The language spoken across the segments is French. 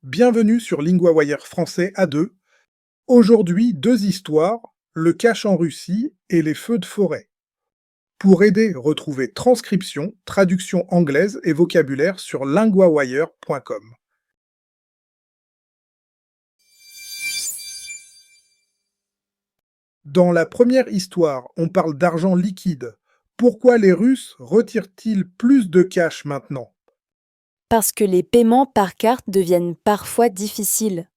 Bienvenue sur LinguaWire français A2. Aujourd'hui, deux histoires, le cache en Russie et les feux de forêt. Pour aider, retrouvez transcription, traduction anglaise et vocabulaire sur linguawire.com. Dans la première histoire, on parle d'argent liquide. Pourquoi les Russes retirent-ils plus de cash maintenant? Parce que les paiements par carte deviennent parfois difficiles.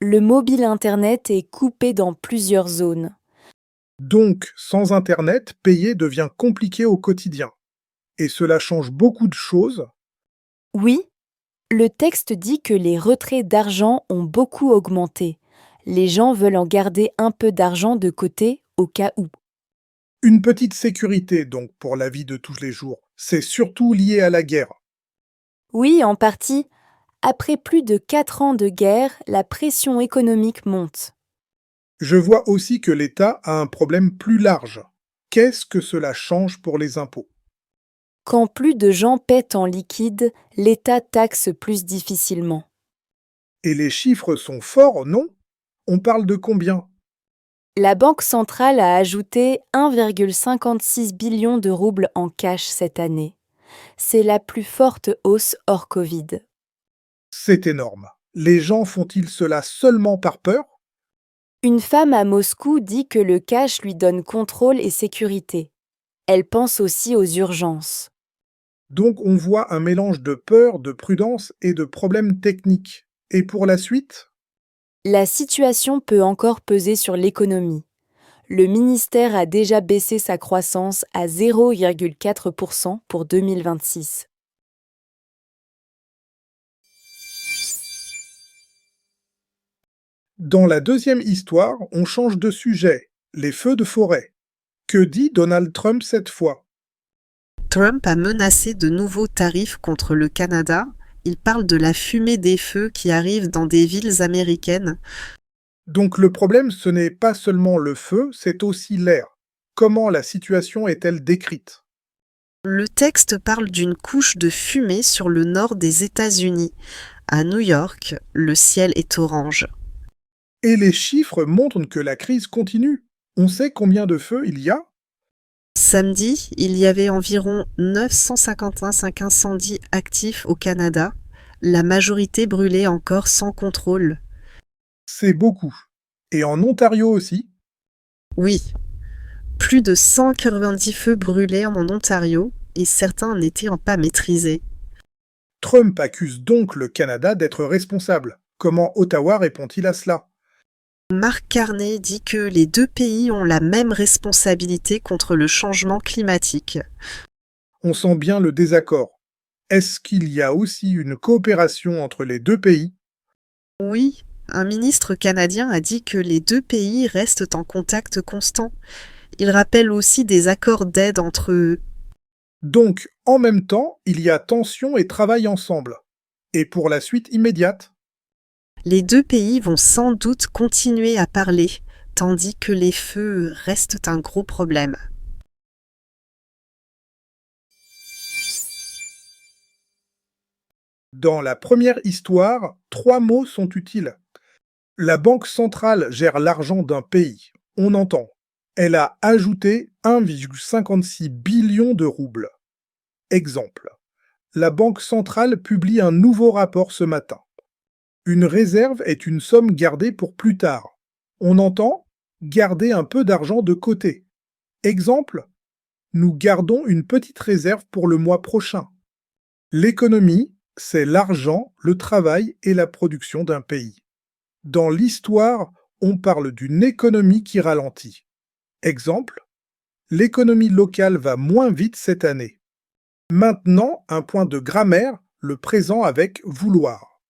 Le mobile Internet est coupé dans plusieurs zones. Donc, sans Internet, payer devient compliqué au quotidien. Et cela change beaucoup de choses. Oui, le texte dit que les retraits d'argent ont beaucoup augmenté. Les gens veulent en garder un peu d'argent de côté au cas où. Une petite sécurité, donc, pour la vie de tous les jours. C'est surtout lié à la guerre. Oui, en partie. Après plus de 4 ans de guerre, la pression économique monte. Je vois aussi que l'État a un problème plus large. Qu'est-ce que cela change pour les impôts? Quand plus de gens paient en liquide, l'État taxe plus difficilement. Et les chiffres sont forts, non? On parle de combien? La Banque centrale a ajouté 1,56 billion de roubles en cash cette année. C'est la plus forte hausse hors Covid. C'est énorme. Les gens font-ils cela seulement par peur? Une femme à Moscou dit que le cash lui donne contrôle et sécurité. Elle pense aussi aux urgences. Donc on voit un mélange de peur, de prudence et de problèmes techniques. Et pour la suite? La situation peut encore peser sur l'économie. Le ministère a déjà baissé sa croissance à 0,4% pour 2026. Dans la deuxième histoire, on change de sujet. Les feux de forêt. Que dit Donald Trump cette fois? Trump a menacé de nouveaux tarifs contre le Canada. Il parle de la fumée des feux qui arrive dans des villes américaines. Donc le problème, ce n'est pas seulement le feu, c'est aussi l'air. Comment la situation est-elle décrite? Le texte parle d'une couche de fumée sur le nord des États-Unis. À New York, le ciel est orange. Et les chiffres montrent que la crise continue. On sait combien de feux il y a? Samedi, il y avait environ 955 incendies actifs au Canada. La majorité brûlait encore sans contrôle. C'est beaucoup. Et en Ontario aussi? Oui, plus de 190 feux brûlaient en Ontario et certains n'étaient pas maîtrisés. Trump accuse donc le Canada d'être responsable. Comment Ottawa répond-il à cela? Mark Carney dit que les deux pays ont la même responsabilité contre le changement climatique. On sent bien le désaccord. Est-ce qu'il y a aussi une coopération entre les deux pays? Oui, un ministre canadien a dit que les deux pays restent en contact constant. Il rappelle aussi des accords d'aide entre eux. Donc, en même temps, il y a tension et travail ensemble. Et pour la suite immédiate? Les deux pays vont sans doute continuer à parler, tandis que les feux restent un gros problème. Dans la première histoire, trois mots sont utiles. La Banque centrale gère l'argent d'un pays. On entend. Elle a ajouté 1,56 billion de roubles. Exemple. La Banque centrale publie un nouveau rapport ce matin. Une réserve est une somme gardée pour plus tard. On entend garder un peu d'argent de côté. Exemple. Nous gardons une petite réserve pour le mois prochain. L'économie, c'est l'argent, le travail et la production d'un pays. Dans l'histoire, on parle d'une économie qui ralentit. Exemple, l'économie locale va moins vite cette année. Maintenant, un point de grammaire, le présent avec vouloir.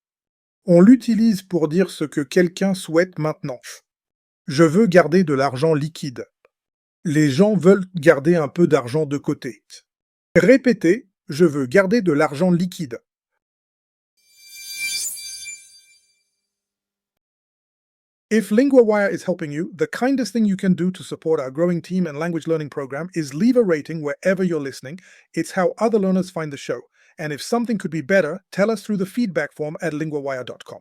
On l'utilise pour dire ce que quelqu'un souhaite maintenant. Je veux garder de l'argent liquide. Les gens veulent garder un peu d'argent de côté. Répétez, je veux garder de l'argent liquide. If LinguaWire is helping you, the kindest thing you can do to support our growing team and language learning program is leave a rating wherever you're listening. It's how other learners find the show. And if something could be better, tell us through the feedback form at linguawire.com.